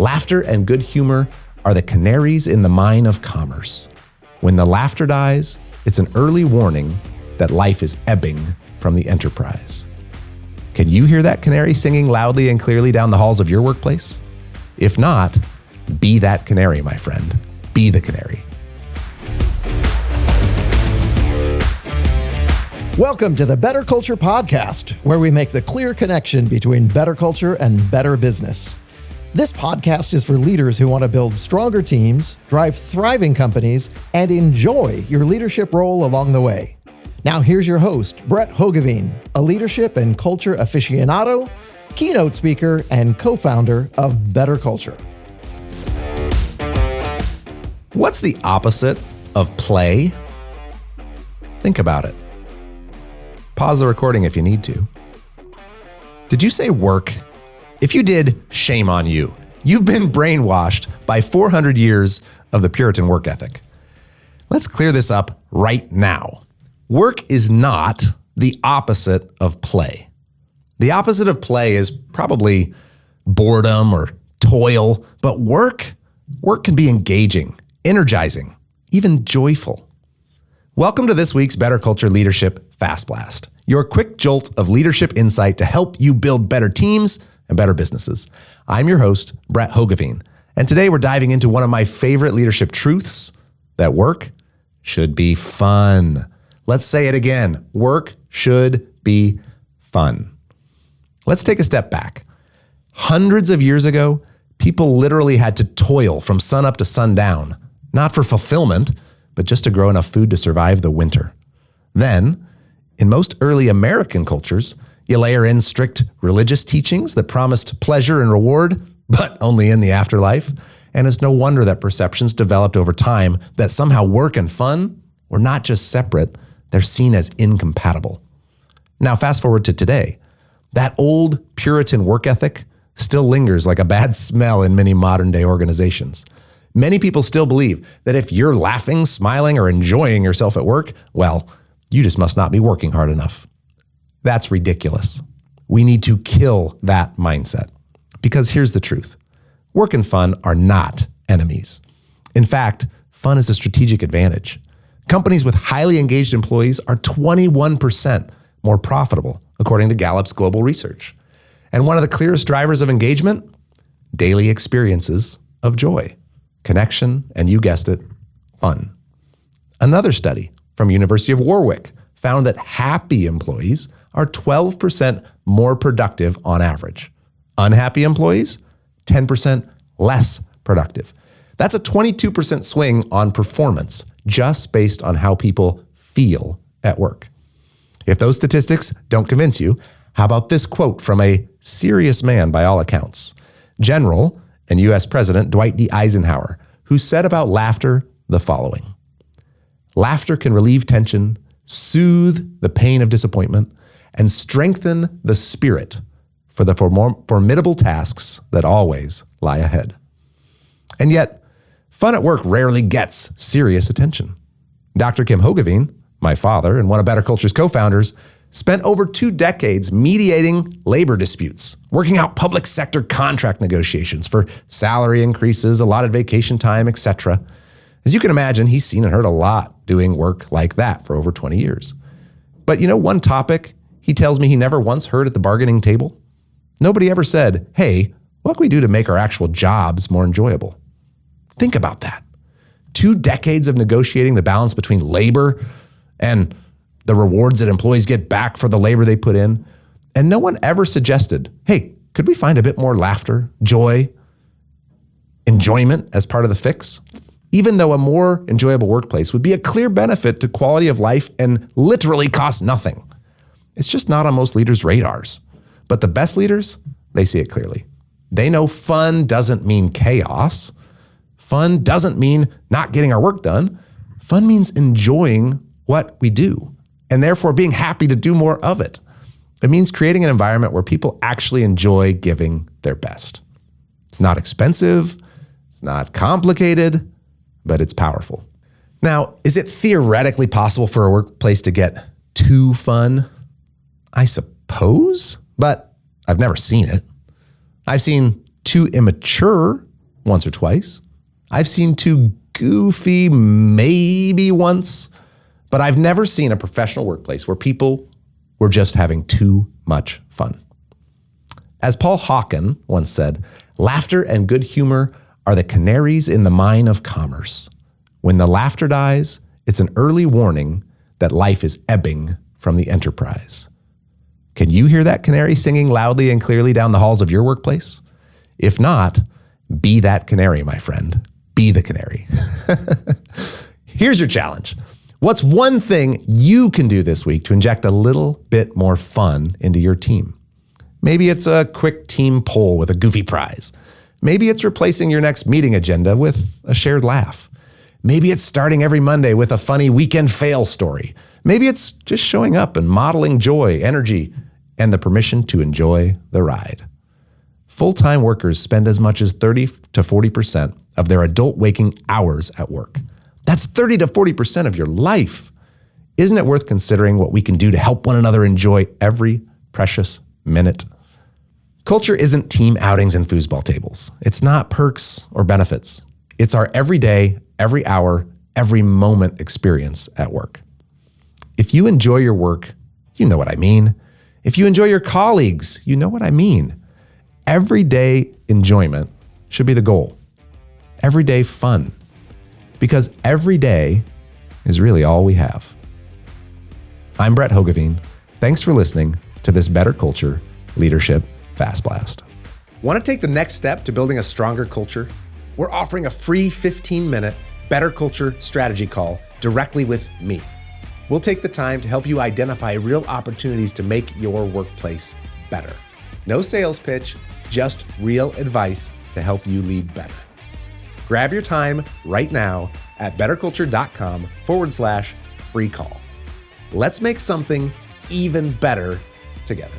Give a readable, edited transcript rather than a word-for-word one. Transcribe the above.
Laughter and good humor are the canaries in the mine of commerce. When the laughter dies, it's an early warning that life is ebbing from the enterprise. Can you hear that canary singing loudly and clearly down the halls of your workplace? If not, be that canary, my friend. Be the canary. Welcome to the BetterCulture podcast, where we make the clear connection between better culture and better business. This podcast is for leaders who want to build stronger teams, drive thriving companies, and enjoy your leadership role along the way. Now here's your host, Brett Hoogeveen, a leadership and culture aficionado, keynote speaker, and co-founder of BetterCulture. What's the opposite of play? Think about it. Pause the recording if you need to. Did you say work? If you did, shame on you. You've been brainwashed by 400 years of the Puritan work ethic. Let's clear this up right now. Work is not the opposite of play. The opposite of play is probably boredom or toil, but work can be engaging, energizing, even joyful. Welcome to this week's BetterCulture Leadership FastBlast, your quick jolt of leadership insight to help you build better teams and better businesses. I'm your host, Brett Hoogeveen, and today we're diving into one of my favorite leadership truths, that work should be fun. Let's say it again. Work should be fun. Let's take a step back. Hundreds of years ago, people literally had to toil from sunup to sundown, not for fulfillment, but just to grow enough food to survive the winter. Then, in most early American cultures, you layer in strict religious teachings that promised pleasure and reward, but only in the afterlife. And it's no wonder that perceptions developed over time that somehow work and fun were not just separate, they're seen as incompatible. Now, fast forward to today. That old Puritan work ethic still lingers like a bad smell in many modern day organizations. Many people still believe that if you're laughing, smiling, or enjoying yourself at work, well, you just must not be working hard enough. That's ridiculous. We need to kill that mindset. Because here's the truth. Work and fun are not enemies. In fact, fun is a strategic advantage. Companies with highly engaged employees are 21% more profitable, according to Gallup's global research. And one of the clearest drivers of engagement? Daily experiences of joy, connection, and you guessed it, fun. Another study from University of Warwick found that happy employees are 12% more productive on average. Unhappy employees, 10% less productive. That's a 22% swing on performance just based on how people feel at work. If those statistics don't convince you, how about this quote from a serious man by all accounts, General and U.S. President Dwight Eisenhower, who said about laughter the following: "Laughter can relieve tension, soothe the pain of disappointment, and strengthen the spirit for the formidable tasks that always lie ahead." And yet, fun at work rarely gets serious attention. Dr. Kim Hoogeveen, my father and one of BetterCulture's co-founders, spent over 2 decades mediating labor disputes, working out public sector contract negotiations for salary increases, allotted vacation time, etc. As you can imagine, he's seen and heard a lot doing work like that for over 20 years. But you know one topic he tells me he never once heard at the bargaining table? Nobody ever said, hey, what can we do to make our actual jobs more enjoyable? Think about that. 2 decades of negotiating the balance between labor and the rewards that employees get back for the labor they put in. And no one ever suggested, hey, could we find a bit more laughter, joy, enjoyment as part of the fix? Even though a more enjoyable workplace would be a clear benefit to quality of life and literally cost nothing. It's just not on most leaders' radars. But the best leaders, they see it clearly. They know fun doesn't mean chaos. Fun doesn't mean not getting our work done. Fun means enjoying what we do, and therefore being happy to do more of it. It means creating an environment where people actually enjoy giving their best. It's not expensive, it's not complicated, but it's powerful. Now, is it theoretically possible for a workplace to get too fun? I suppose, but I've never seen it. I've seen too immature once or twice. I've seen too goofy maybe once, but I've never seen a professional workplace where people were just having too much fun. As Paul Hawken once said, laughter and good humor are the canaries in the mine of commerce. When the laughter dies, it's an early warning that life is ebbing from the enterprise. Can you hear that canary singing loudly and clearly down the halls of your workplace? If not, be that canary, my friend. Be the canary. Here's your challenge. What's one thing you can do this week to inject a little bit more fun into your team? Maybe it's a quick team poll with a goofy prize. Maybe it's replacing your next meeting agenda with a shared laugh. Maybe it's starting every Monday with a funny weekend fail story. Maybe it's just showing up and modeling joy, energy, and the permission to enjoy the ride. Full-time workers spend as much as 30 to 40% of their adult waking hours at work. That's 30 to 40% of your life. Isn't it worth considering what we can do to help one another enjoy every precious minute? Culture isn't team outings and foosball tables. It's not perks or benefits. It's our everyday, every hour, every moment experience at work. If you enjoy your work, you know what I mean. If you enjoy your colleagues, you know what I mean. Everyday enjoyment should be the goal. Everyday fun. Because every day is really all we have. I'm Brett Hoogeveen. Thanks for listening to this BetterCulture Leadership FastBlast. Want to take the next step to building a stronger culture? We're offering a free 15-minute BetterCulture strategy call directly with me. We'll take the time to help you identify real opportunities to make your workplace better. No sales pitch, just real advice to help you lead better. Grab your time right now at betterculture.com/free call. Let's make something even better together.